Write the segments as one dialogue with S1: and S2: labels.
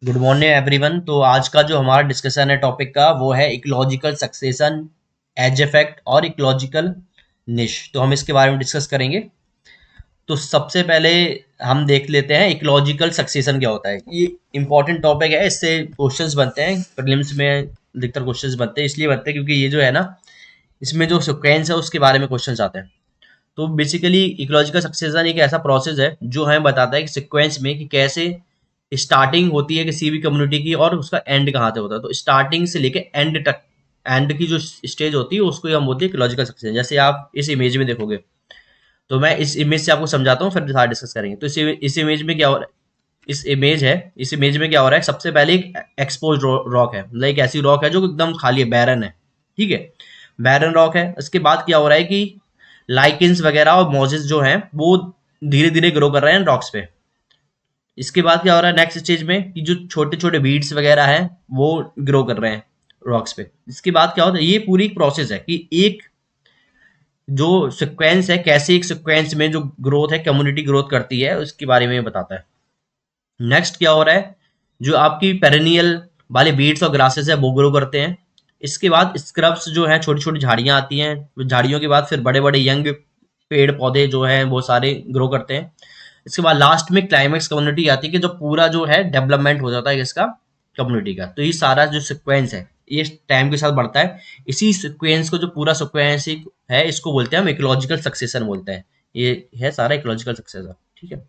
S1: Good morning everyone. तो आज का जो हमारा डिस्कशन है टॉपिक का वो है इकोलॉजिकल सक्सेशन, एज इफेक्ट और इकोलॉजिकल निश। तो हम इसके बारे में डिस्कस करेंगे। तो सबसे पहले हम देख लेते हैं इकोलॉजिकल सक्सेशन क्या होता है। ये इंपॉर्टेंट टॉपिक है, इससे क्वेश्चंस बनते हैं प्रीलिम्स में। अधिकतर क्वेश्चंस बनते हैं, इसलिए बनते हैं क्योंकि ये जो है ना, इसमें जो सिक्वेंस है उसके बारे में क्वेश्चंस आते हैं। तो बेसिकली इकोलॉजिकल सक्सेशन एक ऐसा प्रोसेस है जो हमें बताता है कि सीक्वेंस में कि कैसे स्टार्टिंग होती है किसी भी कम्युनिटी की और उसका एंड कहाँ से होता है। तो स्टार्टिंग से लेके एंड तक, एंड की जो स्टेज होती है उसको हम बोलते हैं इकोलॉजिकल सक्सेशन। जैसे आप इस इमेज में देखोगे, तो मैं इस इमेज से आपको समझाता हूँ, फिर सारा डिस्कस करेंगे। तो इस इमेज में क्या हो रहा है, इस इमेज है, इस इमेज में क्या हो रहा है, सबसे पहले एक एक्सपोज रॉक है, मतलब एक ऐसी रॉक है जो एकदम खाली है, बैरन है। ठीक है, बैरन रॉक है। उसके बाद क्या हो रहा है कि लाइकेंस वगैरह और मॉजेस जो हैं वो धीरे धीरे ग्रो कर रहे हैं रॉक्स पे। इसके बाद क्या हो रहा है नेक्स्ट स्टेज में कि जो छोटे छोटे बीड्स वगैरह हैं वो ग्रो कर रहे हैं रॉक्स पे। इसके बाद क्या होता है, ये पूरी प्रोसेस है कि एक जो सिक्वेंस है, कैसे एक सिक्वेंस में जो ग्रोथ है, कम्युनिटी ग्रोथ करती है, उसके बारे में ये बताता है। नेक्स्ट क्या हो रहा है, जो आपकी पेरेनियल वाले बीड्स और ग्रासेस है वो ग्रो करते हैं। इसके बाद स्क्रब्स जो है, छोटी छोटी झाड़ियां आती हैं, झाड़ियों के बाद फिर बड़े बड़े यंग पेड़ पौधे जो हैं वो सारे ग्रो करते हैं। इसके बाद लास्ट में क्लाइमेक्स कम्युनिटी आती है कि जो पूरा जो है डेवलपमेंट हो जाता है इसका, कम्युनिटी का। तो ये सारा जो सिक्वेंस है ये टाइम के साथ बढ़ता है। इसी सिक्वेंस को, जो पूरा सिक्वेंस है, इसको बोलते हैं हम इकोलॉजिकल सक्सेशन बोलते हैं। ये है सारा इकोलॉजिकल सक्सेशन। ठीक है,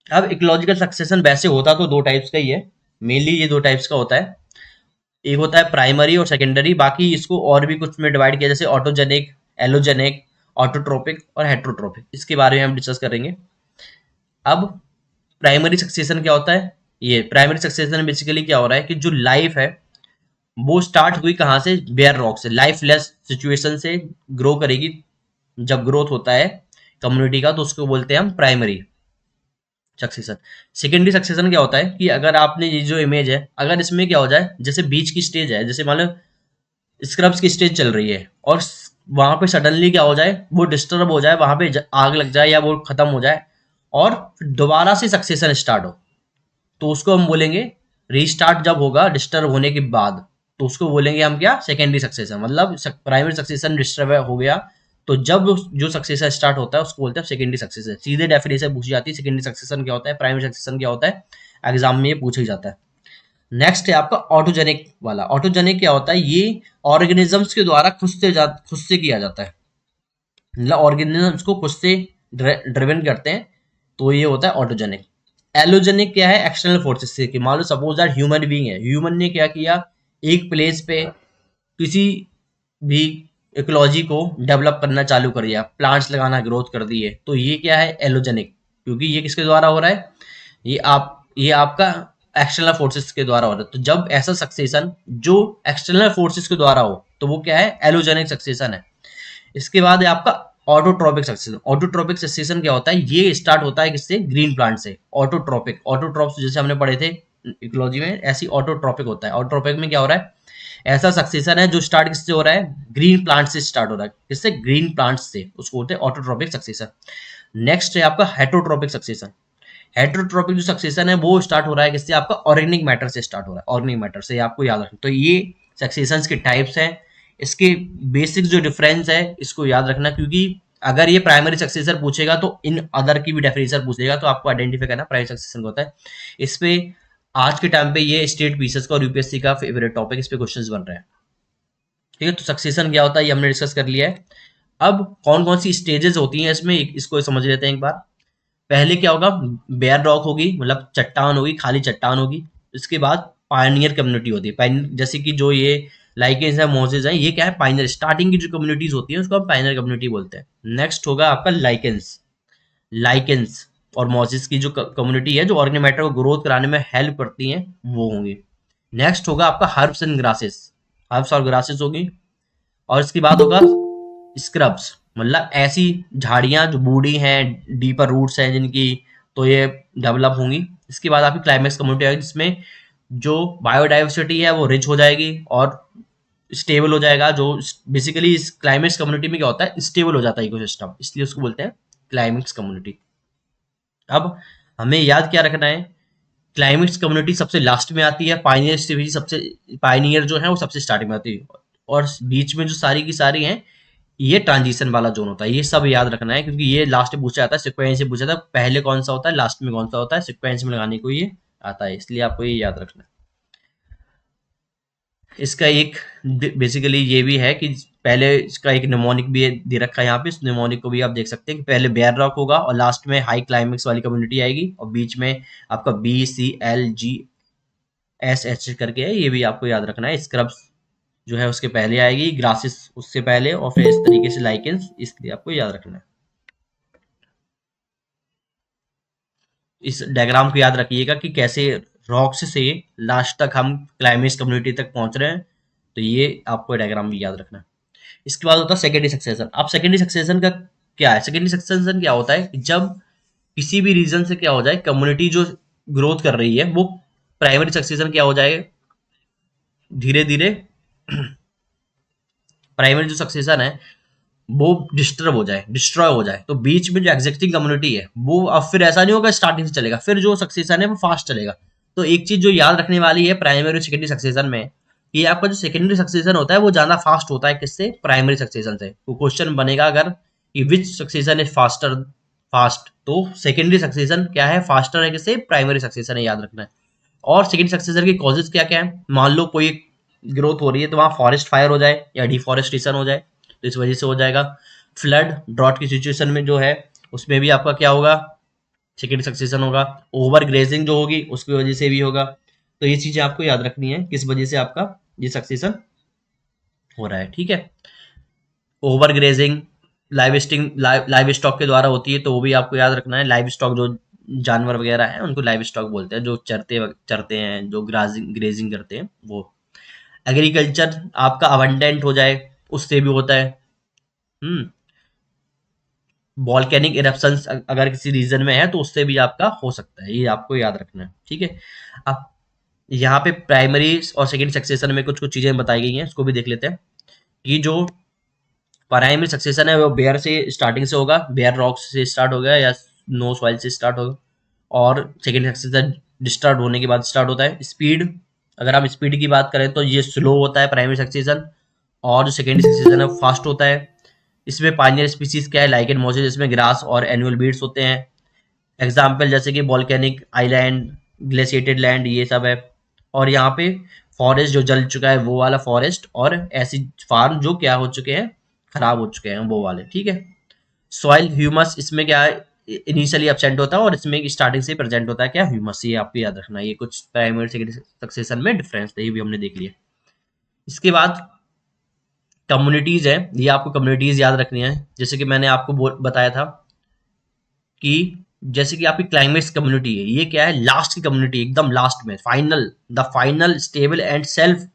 S1: अब इकोलॉजिकल सक्सेशन वैसे होता तो दो टाइप्स का ही है, मेनली ये दो टाइप्स का होता है। एक होता है प्राइमरी और सेकेंडरी, बाकी इसको और भी कुछ में डिवाइड किया, जैसे ऑटोजेनिक, एलोजेनिक, ऑटोट्रोपिक और हेट्रोट्रोपिक। इसके बारे में हम डिस्कस करेंगे। अब प्राइमरी सक्सेशन क्या होता है, ये प्राइमरी सक्सेशन बेसिकली क्या हो रहा है कि जो लाइफ है वो स्टार्ट हुई कहाँ से, बेयर रॉक से, लाइफ लेस सिचुएशन से ग्रो करेगी। जब ग्रोथ होता है कम्युनिटी का तो उसको बोलते हैं हम प्राइमरी सक्सेशन। सेकेंडरी सक्सेशन क्या होता है कि अगर आपने ये जो इमेज है, अगर इसमें क्या हो जाए, जैसे बीच की स्टेज है, जैसे मान लो स्क्रब्स की स्टेज चल रही है और वहां पे सडनली क्या हो जाए, वो डिस्टर्ब हो जाए, वहां पे आग लग जाए या वो खत्म हो जाए और दोबारा से सक्सेशन स्टार्ट हो, तो उसको हम बोलेंगे रीस्टार्ट। जब होगा डिस्टर्ब होने के बाद, तो उसको बोलेंगे हम क्या, सेकेंडरी सक्सेशन। मतलब प्राइमरी सक्सेशन डिस्टर्ब हो गया, तो जब जो सक्सेशन स्टार्ट होता है उसको बोलते हैं सेकेंडरी सक्सेशन। सीधे डेफिनेशन पूछी जाती है, सेकेंडरी सक्सेशन क्या होता है, प्राइमरी सक्सेशन क्या होता है, एग्जाम में ये पूछा ही जाता है। नेक्स्ट है आपका ऑटोजेनिक वाला। ऑटोजेनिक क्या होता है, ये ऑर्गेनिजम्स के द्वारा खुद से किया जाता है, मतलब ऑर्गेनिजम्स को खुद से ड्रिवन करते हैं, तो ये होता है ऑटोजेनिक। एलोजेनिक क्या है, एक्सटर्नल फोर्सेस से, कि मान लो सपोज दैट ह्यूमन बीइंग है, ह्यूमन ने क्या किया, एक प्लेस पे किसी भी इकोलॉजी को डेवलप करना चालू कर दिया, प्लांट्स लगाना ग्रोथ कर दिए, तो ये क्या है, एलोजेनिक। क्योंकि ये किसके द्वारा हो रहा है, ये आपका एक्सटर्नल फोर्सेस के द्वारा हो रहा है। तो जब ऐसा सक्सेशन जो एक्सटर्नल फोर्सेस के द्वारा हो तो वो क्या है, एलोजेनिक सक्सेशन है। इसके बाद है आपका ऑटोट्रोपिक सक्सेशन। ऑटोट्रोपिक सक्सेशन क्या होता है, ये स्टार्ट होता है किससे, ग्रीन प्लांट से। ऑटोट्रोपिक, ऑटोट्रोप्स जैसे हमने पढ़े थे इकोलॉजी में, ऐसी ऑटोट्रोपिक होता है। ऑटोट्रोपिक में क्या हो रहा है, ऐसा सक्सेशन है जो स्टार्ट किससे हो रहा है, ग्रीन प्लांट से स्टार्ट हो रहा है। किससे, ग्रीन प्लांट से, उसको बोलते हैं ऑटोट्रोपिक सक्सेशन। नेक्स्ट है आपका हेटरोट्रोपिक सक्सेशन। हेटरोट्रोपिक जो सक्सेशन है वो स्टार्ट हो रहा है किससे, आपका ऑर्गेनिक मैटर से स्टार्ट हो रहा है। ऑर्गेनिक मैटर से, आपको याद रखना। तो ये सक्सेशंस के टाइप्स हैं, इसके बेसिक जो डिफरेंस है इसको याद रखना, क्योंकि अगर ये प्राइमरी सक्सेसर पूछेगा तो इन अदर की भी डेफिनेशन पूछेगा, तो आपको आइडेंटिफाई करना प्राइमरी सक्सेशन होता है। इस पे आज के टाइम पे ये स्टेट पीसेस का और यूपीएससी का फेवरेट टॉपिक, इस पे क्वेश्चंस बन रहे हैं। ठीक है, तो सक्सेशन क्या होता है ये हमने डिस्कस कर लिया है। अब कौन कौन सी स्टेजेस होती हैं इसमें, इसको समझ लेते हैं एक बार। पहले क्या होगा, बेयर रॉक होगी, मतलब चट्टान होगी, खाली चट्टान होगी। इसके बाद पायनियर कम्युनिटी होती है, जैसे कि जो ये लाइकेंस है, मोजेस है, ये क्या है, पायनियर। स्टार्टिंग की जो कम्युनिटीज होती है उसको हम पायनियर कम्युनिटी बोलते हैं। नेक्स्ट होगा आपका लाइकेंस। लाइकेंस और मोजेस की जो कम्युनिटी है, जो ऑर्गेनिक मैटर को ग्रोथ कराने में हेल्प करती हैं, वो होंगी। नेक्स्ट होगा आपका हर्ब्स एंड ग्रासेस, हर्ब्स और ग्रासेस होगी। और इसके बाद होगा स्क्रब्स, मतलब ऐसी झाड़ियां जो बूढ़ी हैं, डीपर रूट्स हैं जिनकी, तो ये डेवलप होंगी। इसके बाद आपकी क्लाइमेक्स कम्युनिटी आएगी, जिसमें जो बायोडाइवर्सिटी है वो रिच हो जाएगी और स्टेबल हो जाएगा। जो बेसिकली इस क्लाइमेक्स कम्युनिटी में क्या होता है, स्टेबल हो जाता है इकोसिस्टम, इसलिए उसको बोलते हैं क्लाइमेक्स कम्युनिटी। अब हमें याद क्या रखना है क्लाइमेक्स कम्युनिटी सबसे लास्ट में आती है, पाइनियर स्पीसीज सबसे, पाइनियर जो है वो सबसे स्टार्टिंग में आती है, और बीच में जो सारी की सारी हैं ये ट्रांजिशन वाला जोन होता है। ये सब याद रखना है क्योंकि ये लास्ट में पूछा जाता है, सिक्वेंस से पूछा जाता है, पहले कौन सा होता है लास्ट में कौन सा होता है, सिक्वेंस में लगाने को ये आता है, इसलिए आपको ये याद रखना है। इसका एक बेसिकली ये भी है कि पहले इसका एक निमोनिक भी दे रखा है यहाँ पे, इस निमोनिक को भी आप देख सकते हैं कि पहले बेयर रॉक होगा और लास्ट में हाई क्लाइमेक्स वाली कम्युनिटी आएगी, और बीच में आपका BCLGSH करके है, ये भी आपको याद रखना है। स्क्रब्स जो है उसके पहले आएगी, ग्रासेस उससे पहले, और फिर इस तरीके से लाइकेंस, इसलिए आपको याद रखना है। इस डायग्राम को याद रखिएगा कि कैसे रॉक्स से लास्ट तक हम क्लाइमेक्स कम्युनिटी तक पहुंच रहे हैं, तो ये आपको डायग्राम भी याद रखना है। इसके बाद होता है सेकेंडरी सक्सेशन। अब सेकेंडरी सक्सेशन का क्या है? सेकेंडरी सक्सेशन क्या होता है कि जब किसी भी रीजन से क्या हो जाए, कम्युनिटी जो ग्रोथ कर रही है वो प्राइमरी सक्सेशन क्या हो जाए, धीरे धीरे प्राइमरी जो सक्सेशन है वो डिस्टर्ब हो जाए, डिस्ट्रॉय हो जाए, तो बीच में जो एग्जिस्टिंग कम्युनिटी है वो अब फिर ऐसा नहीं होगा स्टार्टिंग से चलेगा, फिर जो सक्सेशन है वो फास्ट चलेगा। तो एक चीज जो याद रखने वाली है प्राइमरी और सेकेंडरी सक्सेशन में, कि आपका जो सेकेंडरी सक्सेशन होता है वो ज्यादा फास्ट होता है किससे, प्राइमरी सक्सेशन से। तो क्वेश्चन बनेगा अगर कि विच सक्सेशन इज फास्टर, फास्ट, तो सेकेंडरी सक्सेशन क्या है, फास्टर है किससे, प्राइमरी सक्सेशन है, याद रखना है। और सेकेंडरी सक्सेशन के कॉजेज क्या क्या है, मान लो कोई ग्रोथ हो रही है तो वहां फॉरेस्ट फायर हो जाए या डिफॉरेस्टेशन हो जाए, तो इस वजह से हो जाएगा। फ्लड ड्रॉट की सिचुएशन में जो है उसमें भी आपका क्या होगा, सेकेंड सक्सेशन होगा। ओवर ग्रेजिंग जो होगी उसकी वजह से भी होगा। तो ये चीजें आपको याद रखनी है किस वजह से आपका ये सक्सेशन हो रहा है, ठीक है। ओवर ग्रेजिंग लाइव स्टॉक के द्वारा होती है, तो वो भी आपको याद रखना है। लाइव स्टॉक जो जानवर वगैरह है उनको लाइव स्टॉक बोलते हैं, जो चरते चरते हैं, जो ग्राजिंग ग्रेजिंग करते हैं वो। एग्रीकल्चर आपका अबंडेंट हो जाए उससे भी होता है। हम्म वॉल्केनिक इरप्शंस अगर किसी रीजन में है तो उससे भी आपका हो सकता है, ये आपको याद रखना है, ठीक है। अब यहाँ पे प्राइमरी और सेकेंड सक्सेशन में कुछ कुछ चीजें बताई गई हैं, इसको भी देख लेते हैं। कि जो प्राइमरी सक्सेशन है वो बेयर से स्टार्टिंग से होगा, बेयर रॉक्स से स्टार्ट होगा या नो सॉइल से स्टार्ट होगा, और सेकेंड सक्सेशन डिस्टार्ट होने के बाद स्टार्ट होता है। स्पीड, अगर आप स्पीड की बात करें तो ये स्लो होता है प्राइमरी सक्सेशन, और जो सेकेंडरी सक्सेशन है फास्ट होता है। इसमें पाइनियर स्पीसीज क्या है, लाइकेन मॉसेज, इसमें ग्रास और एनुअल बीड्स होते हैं। एग्जाम्पल जैसे कि वॉल्केनिक आइलैंड, ग्लेशिएटेड लैंड, ये सब है। और यहाँ पे फॉरेस्ट जो जल चुका है वो वाला फॉरेस्ट, और ऐसी फार्म जो क्या हो चुके हैं, खराब हो चुके हैं वो वाले, ठीक है। सॉइल ह्यूमस, इसमें क्या है, इनिशियली एब्सेंट होता है और इसमें स्टार्टिंग से प्रेजेंट होता है क्या, ह्यूमस, ये आपको याद रखना है। ये कुछ प्राइमरी सेकेंडरी सक्सेशन में डिफरेंस थे, ये भी हमने देख लिया। इसके बाद कम्युनिटीज है, ये आपको कम्युनिटीज याद रखनी है। जैसे कि मैंने आपको बताया था कि जैसे कि आपकी क्लाइमेक्स कम्युनिटी है, ये क्या है, लास्ट की कम्युनिटी, एकदम लास्ट में, final, the final stable and self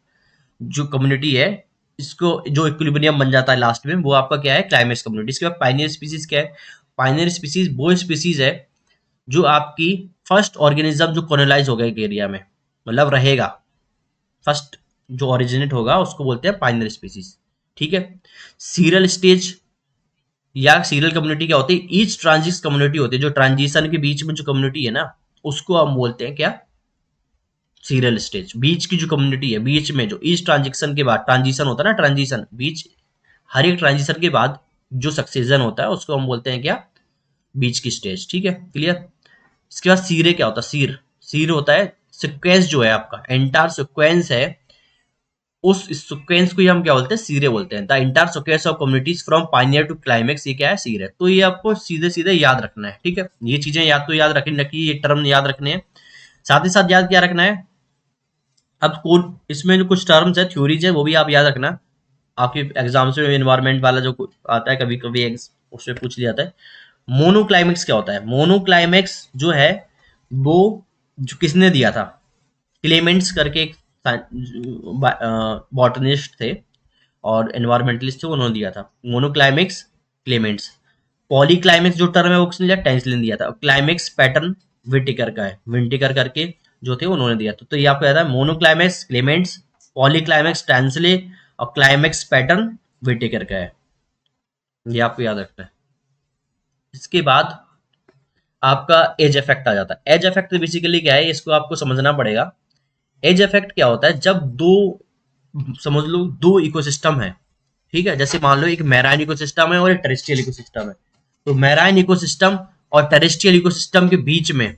S1: जो कम्युनिटी है, इसको जो इक्विलिब्रियम बन जाता है लास्ट में, वो आपका क्या है, क्लाइमेक्स कम्युनिटी। इसके बाद पाइनियर स्पीसीज क्या है, पाइनियर स्पीसीज वो स्पीसीज है जो आपकी फर्स्ट ऑर्गेनिज्म जो कॉलोनाइज होगा एक एरिया में, मतलब रहेगा, फर्स्ट जो ओरिजिनेट होगा उसको बोलते हैं पाइनियर स्पीसीज, ठीक है। सीरियल स्टेज या सीरियल कम्युनिटी क्या होती है, ईच ट्रांजिट कम्युनिटी होती है, जो ट्रांजिशन के बीच में जो कम्युनिटी है ना उसको हम बोलते हैं क्या, सीरियल स्टेज। बीच की जो कम्युनिटी है, बीच में जो ईच ट्रांजिशन के बाद ट्रांजिशन होता है ना, ट्रांजिशन बीच, हर एक ट्रांजिशन के बाद जो सक्सेशन होता है उसको हम बोलते हैं क्या, बीच की स्टेज, ठीक है, क्लियर। इसके बाद सीरे क्या होता है, सीर, सीर होता है सिक्वेंस जो है आपका, एंटायर सिक्वेंस है, उस सीक्वेंस को ही हम क्या बोलते हैं, सीरे बोलते हैं। The entire sequence of communities from pioneer to climax, ये क्या है, सीर है। तो ये आपको सीधे सीधे याद रखना है, ठीक है। ये चीजें याद तो याद रखनी रखी, ये टर्म याद रखने हैं। साथ ही साथ याद क्या रखना है, अब कौन इसमें जो कुछ टर्म्स है, थ्योरीज है, वो भी आप याद रखना। आपके एग्जाम्स में एनवायरमेंट वाला जो आता है कभी कभी उसमें पूछ लिया जाता है। मोनोक्लाइमेक्स क्या होता है, मोनोक्लाइमेक्स जो है वो जो किसने दिया था, क्लेमेंट्स करके एक बॉटनिस्ट थे और एनवायरमेंटलिस्ट थे, उन्होंने दिया था मोनोक्लाइमेक्स, क्लेमेंट्स। पॉलीक्लाइमेक्स जो टर्म है वो किसने दिया, टेंसलिन दिया था। क्लाइमेक्स पैटर्न विटिकर का है, विंटिकर करके जो थे उन्होंने दिया था। तो ये आपको याद है, मोनोक्लाइमेक्स क्लेमेंट्स, पॉलीक्लाइमेक्स टेंसले, और क्लाइमेक्स पैटर्न विटिकर का है, ये आपको याद रखना है। इसके बाद आपका एज इफेक्ट आ जाता है। एज इफेक्ट बेसिकली क्या है, इसको आपको समझना पड़ेगा। एज इफेक्ट क्या होता है, जब दो, समझ लो दो इकोसिस्टम है, ठीक है, जैसे मान लो एक मैराइन इकोसिस्टम है और एक टेरेस्ट्रियल इकोसिस्टम है। तो मैराइन इकोसिस्टम और टेरेस्ट्रियल इकोसिस्टम के बीच में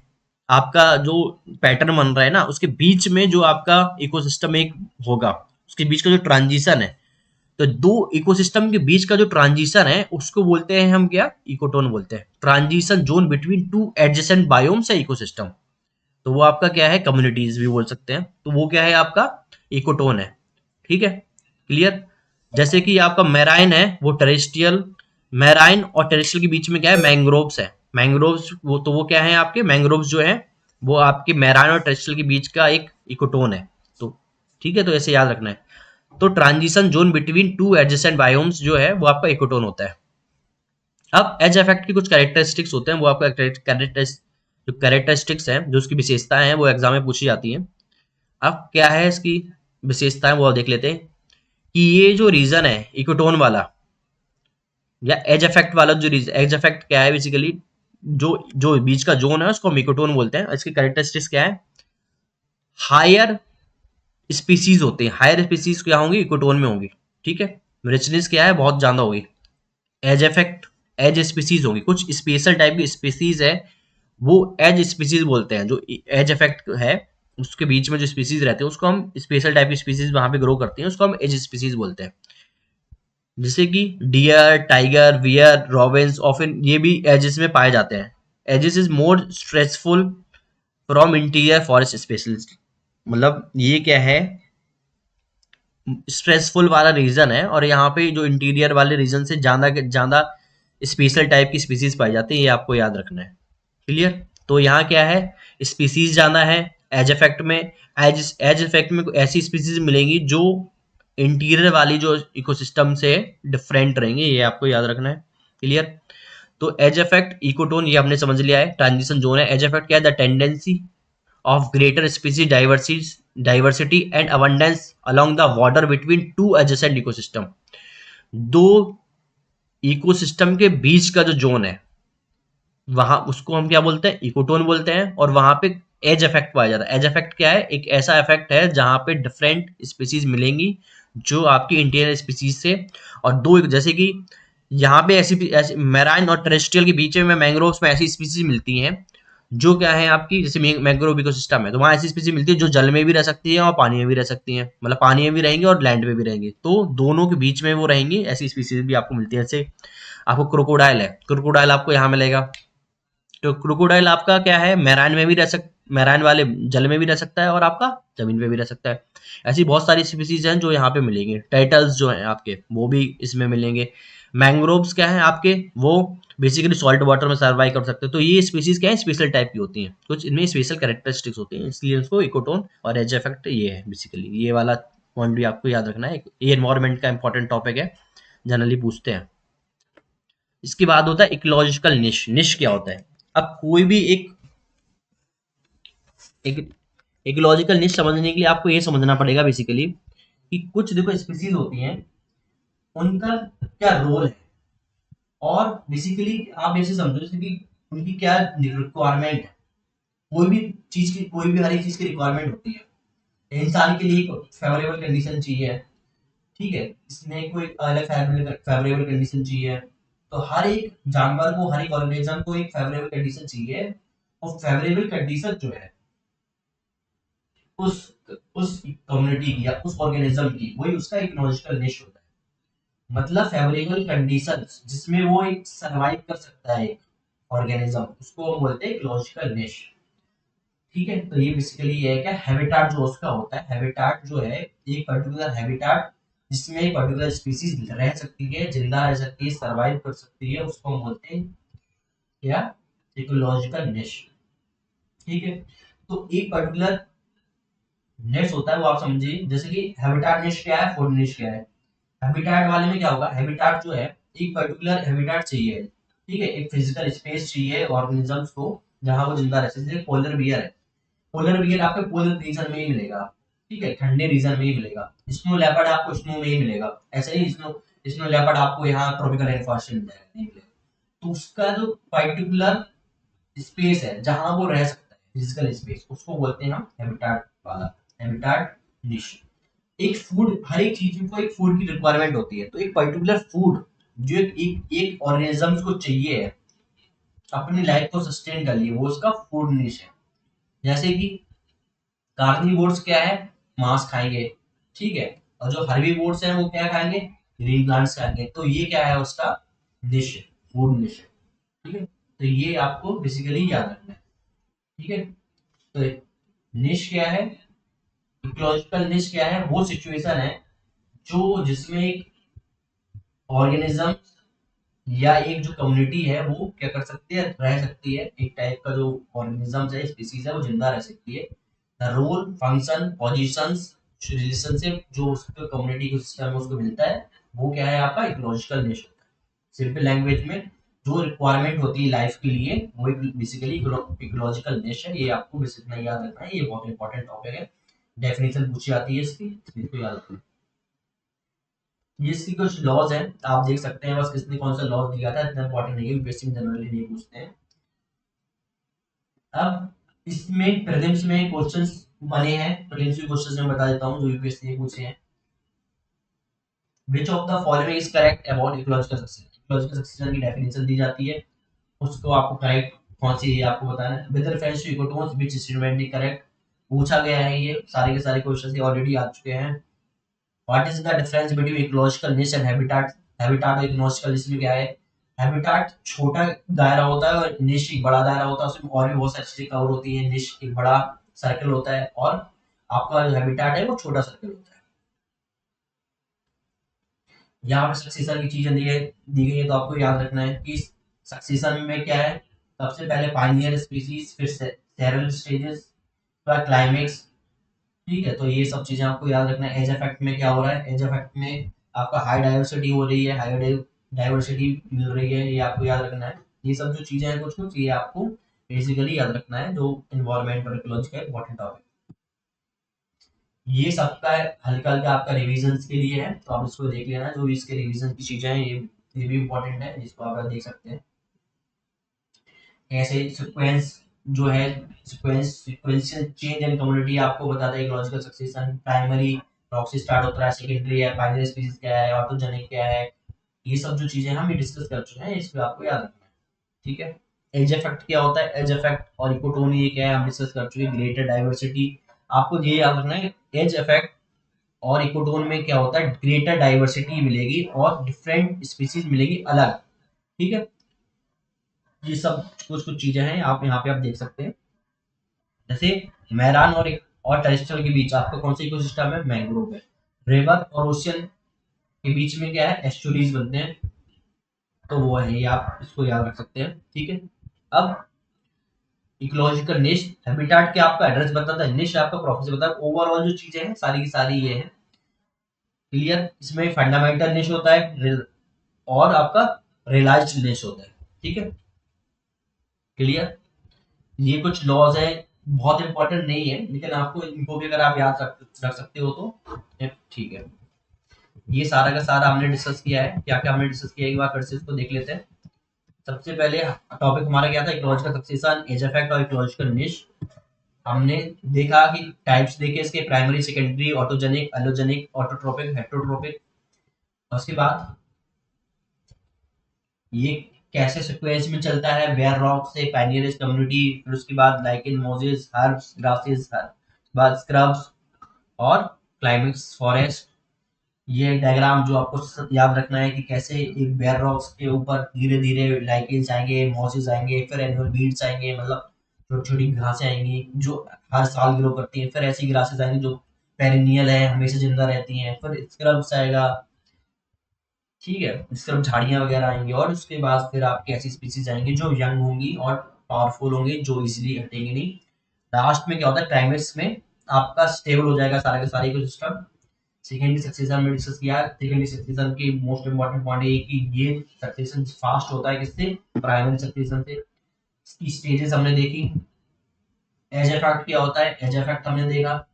S1: आपका जो पैटर्न बन रहा है ना, उसके बीच में जो आपका इकोसिस्टम एक होगा, उसके बीच का जो ट्रांजिशन है, तो दो इकोसिस्टम के बीच का जो ट्रांजिशन है उसको बोलते हैं हम क्या, इकोटोन बोलते हैं। Transition zone between two adjacent biomes है इकोसिस्टम, तो वो आपका क्या है, कम्युनिटीज भी बोल सकते हैं, तो वो क्या है आपका, इकोटोन है। ठीक है, क्लियर। जैसे कि आपका मैराइन है वो टेरेस्ट्रियल, मैराइन और टेरेस्ट्रियल के बीच में क्या है, मैंग्रोव्स है। मैंग्रोव्स वो तो वो क्या है आपके, मैंग्रोव्स जो है वो आपके मैराइन और टेरेस्ट्रियल के बीच का एक इकोटोन है। तो ठीक है, तो ऐसे याद रखना है। तो transition zone between two adjacent biomes जो है वो आपका इकोटोन होता है। अब एज इफेक्ट की कुछ कैरेक्टरिस्टिक्स होते हैं, वो आपका जो कैरेक्टरिस्टिक्स हैं, जो उसकी विशेषताएं हैं, वो एग्जाम में पूछी जाती हैं। अब क्या है इसकी विशेषताएं, वो देख लेते हैं कि ये जो रीजन है इकोटोन वाला या एज इफेक्ट वाला, जो एज इफेक्ट क्या है बेसिकली, जो जो बीच का जोन है उसको हम इकोटोन बोलते हैं। इसकी कैरेक्टरिस्टिक्स क्या है, हायर स्पीसीज होते हैं। हायर स्पीसीज क्या होंगी, इकोटोन में होंगी। ठीक है, रिचनेस क्या है, बहुत ज्यादा होगी। एज इफेक्ट, एज स्पीसीज होगी, कुछ स्पेशल टाइप की स्पीसीज है, वो एज स्पीसीज बोलते हैं। जो एज इफेक्ट है उसके बीच में जो स्पीसीज रहते हैं उसको हम, स्पेशल टाइप की स्पीसीज वहां पे ग्रो करती हैं उसको हम एज स्पीसीज बोलते हैं। जैसे कि deer, tiger, bear, robins often ये भी एजेस में पाए जाते हैं। Edges is more stressful from interior forest specialist, मतलब ये क्या है, स्ट्रेसफुल वाला रीजन है, और यहाँ पे जो इंटीरियर वाले रीजन से ज्यादा ज्यादा स्पेशल टाइप की स्पीसीज पाई जाती है, ये आपको याद रखना है। क्लियर। तो यहाँ क्या है, स्पीसीज ज्यादा है एज इफेक्ट में। एज इफेक्ट में ऐसी स्पीसीज मिलेंगी जो इंटीरियर वाली जो इकोसिस्टम से डिफरेंट रहेंगे, ये आपको याद रखना है। क्लियर। तो एज इफेक्ट, इकोटोन ये हमने समझ लिया है, ट्रांजिशन जोन है। एज इफेक्ट क्या है, the tendency of greater species diversity and abundance along the border between two adjacent ecosystem। दो इकोसिस्टम के बीच का जो जोन है वहां उसको हम क्या बोलते हैं, इकोटोन बोलते हैं। और वहां पे एज इफेक्ट पाया जाता है। एज इफेक्ट क्या है, एक ऐसा इफेक्ट है जहां पे डिफरेंट स्पीसीज मिलेंगी जो आपकी इंटीरियर स्पीसीज से, और दो जैसे कि यहाँ पे ऐसी मैराइन और टेरेस्ट्रियल के बीच में मैंग्रोव्स में ऐसी स्पीसीज मिलती हैं जो क्या है आपकी, जैसे मैंग्रोव इकोसिस्टम है तो वहां ऐसी स्पीसीज मिलती है जो जल में भी रह सकती है और पानी में भी रह सकती है, मतलब पानी में भी रहेंगी और लैंड में भी रहेंगी, तो दोनों के बीच में वो रहेंगी, ऐसी स्पीसीज भी आपको मिलती है। जैसे आपको क्रोकोडाइल है, क्रोकोडाइल आपको यहाँ मिलेगा। तो क्रोकोडाइल आपका क्या है, मैराइन में भी मैराइन वाले जल में भी रह सकता है और आपका जमीन पे भी रह सकता है। ऐसी बहुत सारी स्पीसीज हैं जो यहाँ पे मिलेंगे। टाइटल्स जो हैं आपके वो भी इसमें मिलेंगे। मैंग्रोव्स क्या है आपके, वो बेसिकली सॉल्ट वाटर में सर्वाइव कर सकते हैं। तो ये स्पीसीज क्या है, स्पेशल टाइप की होती हैं, कुछ इनमें स्पेशल कैरेक्टरिस्टिक्स होती हैं, इसलिए उसको इकोटोन और एज इफेक्ट ये है बेसिकली। ये वाला पॉइंट भी आपको याद रखना है, ये एनवायरमेंट का इंपॉर्टेंट टॉपिक है, जनरली पूछते हैं। इसके बाद होता है इकोलॉजिकल निश। निश क्या होता है, अब कोई भी एक इकोलॉजिकल निश समझने के लिए आपको ये समझना पड़ेगा बेसिकली कि कुछ देखो स्पीसीज होती हैं, उनका क्या रोल है, और बेसिकली आप ऐसे समझो जैसे कि उनकी क्या रिक्वायरमेंट है। कोई भी चीज की, कोई भी हर एक चीज की रिक्वायरमेंट होती है। इंसान के लिए फेवरेबल कंडीशन चाहिए, ठीक है, इसमें कोई अलग फेवरेबल कंडीशन चाहिए। तो हर एक जानवर को, हर एक ऑर्गेनिज्म को एक फेवरेबल कंडीशन चाहिए, और फेवरेबल कंडीशन जो है उस उस कम्युनिटी की या उस ऑर्गेनिज्म की, वही उसका इकोलॉजिकल निश होता है। मतलब फेवरेबल कंडीशंस जिसमें वो एक सरवाइव कर सकता है एक ऑर्गेनिज्म, उसको हम बोलते हैं इकोलॉजिकल निश। ठीक है, तो ये बेसिकली ये है क्या, हैबिटाट जो उसका होता है, हैबिटाट जो है एक पर्टिकुलर हैबिटाट जिसमें एक पर्टिकुलर स्पीसीज रह सकती है, जिंदा रह सकती है, सरवाइव कर सकती है, उसको हम बोलते हैं क्या, इकोलॉजिकल निश। ठीक है, तो एक पर्टिकुलर निश होता है वो आप समझिए, जैसे कि हैबिटाट निश क्या है, फूड निश क्या है। हैबिटाट वाले में क्या होगा, हैबिटाट जो है एक पर्टिकुलर हैबिटाट चाहिए, ठीक है, एक फिजिकल स्पेस चाहिए ऑर्गेनिजम्स को जहां वो जिंदा रह सकते हैं। जैसे पोलर बियर है, पोलर बियर आपको पोलर रीजन में ही मिलेगा, ठीक है, ठंडे रीजन में ही मिलेगा। स्नो लेपर्ड आपको स्नो में ही मिलेगा, ऐसे ही स्नो स्नो लेपर्ड आपको यहाँ ट्रॉपिकल रेन फॉरेस्ट में मिलेगा, नहीं मिलेगा। तो उसका जो पर्टिकुलर स्पेस है जहां वो रह सकता है, फिजिकल स्पेस, उसको बोलते हैं हम हैबिटाट वाला, हैबिटाट निश। एक फूड, हर एक चीज को एक फूड की रिक्वायरमेंट होती है, तो एक पर्टिकुलर फूड जो एक ऑर्गेनिज्म को चाहिए है अपनी लाइफ को सस्टेन कर लिए, वो उसका फूड निश है। जैसे कि कार्निवोर्स क्या है, मांस खाएंगे, ठीक है, और जो हर्बीवोर्स हैं वो क्या खाएंगे, ग्रीन प्लांट्स खाएंगे, तो ये क्या है उसका निश, फूड निश, ठीक है। तो ये आपको बेसिकली याद रखना है, ठीक है। तो निश क्या है, इकोलॉजिकल निश क्या है, वो सिचुएशन है जो जिसमें एक ऑर्गेनिज्म या एक जो कम्युनिटी है वो क्या कर सकती है, रह सकती है, एक टाइप का जो ऑर्गेनिज्म है, स्पीसीज है, वो जिंदा रह सकती है। The role, function, positions, relationship जो उसको कम्युनिटी के सिस्टम में उसको मिलता है, वो क्या है आपका इकोलॉजिकल निश होता है। सिंपल लैंग्वेज में जो रिक्वायरमेंट होती है लाइफ के लिए वो एक बेसिकली इकोलॉजिकल निश है। ये आपको बेसिक में याद रखना है, ये बहुत इंपॉर्टेंट टॉपिक है, डेफिनेशन पूछी जाती है इसकी, इसको याद रखना। ये इसकी कुछ लॉज हैं, आप देख सकते हैं, बस किसने कौन सा लॉज दिया था, इतना इंपॉर्टेंट नहीं है, यूपीएससी में जनरली नहीं पूछते हैं। अब इसमें प्रीलिम्स में क्वेश्चंस बने हैं, प्रीलिम्स के क्वेश्चंस में बता देता हूँ जो यूपीएससी ने पूछे हैं। Which of the following is correct about ecological succession, ecological succession की डेफिनेशन दी जाती है, उसको आपको करेक्ट कौन सी है आपको बताना है। With reference to ecotones which statement is correct, पूछा गया है, ये सारे के सारे क्वेश्चंस ये ऑलरेडी आ चुके हैं। What is the difference between ecological निश एंड हैबिटाट, हैबिटाट और इकोलॉजिकल निश में क्या है, हैबिटाट छोटा दायरा होता है और निश एक बड़ा दायरा होता है, उसमें और भी बहुत सारी चीजें कवर होती है, निश एक बड़ा सर्कल होता है और आपका जो हैबिटाट है वो छोटा सर्कल होता है। यहाँ पे सक्सेशन की चीजें दी गई है, तो आपको याद रखना है कि सक्सेशन में क्या है, सबसे पहले पाइनियर स्पीसीज, फिर सेरल स्टेजेस, फिर क्लाइमेक्स, ठीक है। तो ये सब चीजें आपको याद रखना है। एज इफेक्ट में क्या हो रहा है, एज इफेक्ट में आपका हाई डाइवर्सिटी हो रही है, हाई डाइवर्सिटी मिल रही है, ये आपको याद रखना है। ये सब जो चीजें हैं कुछ कुछ ये आपको बेसिकली याद रखना है, जो इन्वायरमेंट और इकोलॉजी का इंपॉर्टेंट टॉपिक, ये सबका हल्का हल्का आपका रिविजन के लिए है, तो आप इसको देख लेना, जो इसके रिविजन की चीजें हैं ये भी इंपॉर्टेंट है, जिसको आप देख सकते हैं। ऐसे सीक्वेंस जो है, सीक्वेंशियल चेंज इन कम्युनिटी आपको बताता है इकोलॉजिकल सक्सेशन, प्राइमरी रॉक से स्टार्ट होता है, सेकेंडरी है, बाइनरी स्पीसीज क्या है, ऑटोजेनिक क्या है, ये सब जो चीजें हम डिस्कस कर चुके हैं, इसको आपको याद रखना है, ठीक है। एज इफेक्ट क्या होता है, एज इफेक्ट और इकोटोनी ये क्या है हम डिस्कस कर चुके हैं, ग्रेटर डाइवर्सिटी, आपको ये याद रखना है, एज इफेक्ट और इकोटोन में क्या होता है, ग्रेटर डाइवर्सिटी मिलेगी और डिफरेंट स्पीसीज मिलेगी अलग, ठीक है। ये सब कुछ कुछ चीजें हैं आप यहाँ पे आप देख सकते हैं। जैसे मैदान और टेरेस्ट्रियल के बीच आपका कौन सा इकोसिस्टम है, मैंग्रोव है। रिवर और ओशियन के बीच में क्या है, एस्चुरीज बनते हैं, तो वो है, ये आप इसको याद रख सकते हैं, ठीक है। अब इकोलॉजिकल निश, हैबिटाट क्या आपका एड्रेस बताता है, निश आपका प्रोफेसर बताता है, ओवरऑल जो चीजें हैं सारी की सारी ये है, क्लियर। इसमें फंडामेंटल निश होता है और आपका रियलाइज्ड निश होता है, ठीक है, क्लियर। ये कुछ लॉज है, बहुत इंपॉर्टेंट नहीं है, लेकिन आपको इनको भी अगर आप याद रख सकते हो तो ठीक है। ये सारा का सारा हमने डिस्कस किया है, क्या क्या हमने डिस्कस किया है, एक बार फिर से इसको देख लेते हैं। सबसे पहले टॉपिक हमारा क्या था, इकोलॉजिकल सक्सेशन, एज इफेक्ट और इकोलॉजिकल निश। हमने देखा कि टाइप्स देखे इसके, primary, secondary, autogenic, allogenic, autotrophic, heterotrophic. उसके बाद ये कैसे सीक्वेंस में चलता है, बेयर रॉक से पायनियर्स कम्युनिटी, फिर उसके बाद लाइकेन, मोजेस, हर्ब्स, ग्रासेस, बाद स्क्रब्स और क्लाइमेक्स फॉरेस्ट। ये डायग्राम जो आपको याद रखना है कि कैसे एक बेयर रॉक्स के ऊपर धीरे धीरे लाइकेन्स आएंगे, मॉसेस आएंगे, फिर एनुअल वीड्स आएंगे, मतलब छोटी छोटी घासें आएंगी जो हर साल ग्रो करती हैं, फिर ऐसी ग्रासेस आएंगी जो पेरिनियल है, हमेशा जिंदा रहती हैं, फिर स्क्रब्स आएगा, ठीक है, इसके बाद झाड़ियाँ वगैरह आएंगी, और उसके बाद फिर आपकी ऐसी स्पीसीज आएंगी जो यंग होंगी और पावरफुल होंगी, जो इजीली हटेंगी नहीं। लास्ट में क्या होता है, क्लाइमेक्स में आपका स्टेबल हो जाएगा सारा का सारा इकोसिस्टम। सेकेंडरी सक्सेशन में डिस्कस किया, सेकेंडरी सक्सेशन की मोस्ट इंपॉर्टेंट पॉइंट है कि ये सक्सेशन फास्ट होता है किससे, प्राइमरी सक्सेशन से। इसकी स्टेजेस हमने देखी। एज इफेक्ट क्या होता है, एज इफेक्ट हमने देखा।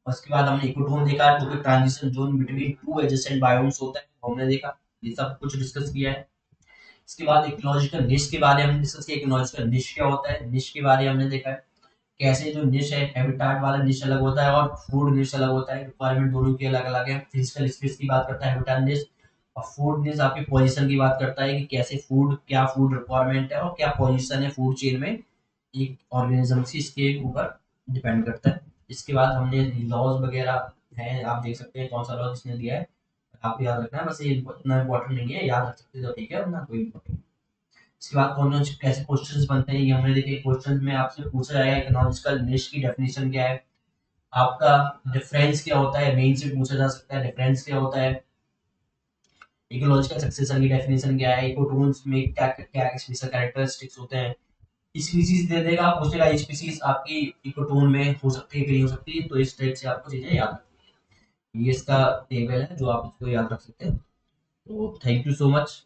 S1: उसके बाद हमने इकोटोन देखा, क्योंकि transition zone between two adjacent biomes होता है, वो हमने देखा। ये सब कुछ डिस्कस किया है। इसके बाद इकोलॉजिकल निश के बारे में हमने डिस्कस किया। इकोलॉजिकल निश क्या होता है, निश के बारे में हमने देखा है कैसे जो निश है, हैबिटाट वाला निश अलग होता है और फूड निश अलग होता है, रिक्वायरमेंट दोनों की अलग अलग है। फिजिकल स्पेस की बात करता है हैबिटाट निश, और फूड निश आपकी पोजीशन की बात करता है कि कैसे फूड, क्या फूड रिक्वायरमेंट है और क्या पोजीशन है फूड चेन में एक ऑर्गेनिज्म की, इसके ऊपर डिपेंड करता है। इसके बाद हमने लॉज वगैरह हैं, आप देख सकते हैं कौन सा लॉ किसने दिया है, आपको याद रखना है, बस ये इतना इंपॉर्टेंट नहीं है, याद रख सकते तो ठीक है, वरना कोई इम्पोर्टेंट। इसके बाद कौन कौन से कैसे क्वेश्चंस बनते हैं ये हमने देखे। क्वेश्चन में आपसे पूछा जाएगा इकोनॉमिकल निश की डेफिनेशन क्या है, आपका डिफरेंस क्या होता है, मेन से पूछा जा सकता है डिफरेंस क्या होता है, इकोलॉजिकल सक्सेशन की डेफिनेशन क्या है, इकोटोन्स में क्या क्या स्पेशल कैरेक्टरिस्टिक्स होते हैं, स्पीसीज दे देगा, पूछेगा स्पीसीज आपकी इकोटोन में हो सकती है कि नहीं हो सकती, तो इस टाइप से आपको चीजें याद रखनी है। ये इसका टेबल है जो आप इसको याद रख सकते हैं। तो थैंक यू सो मच।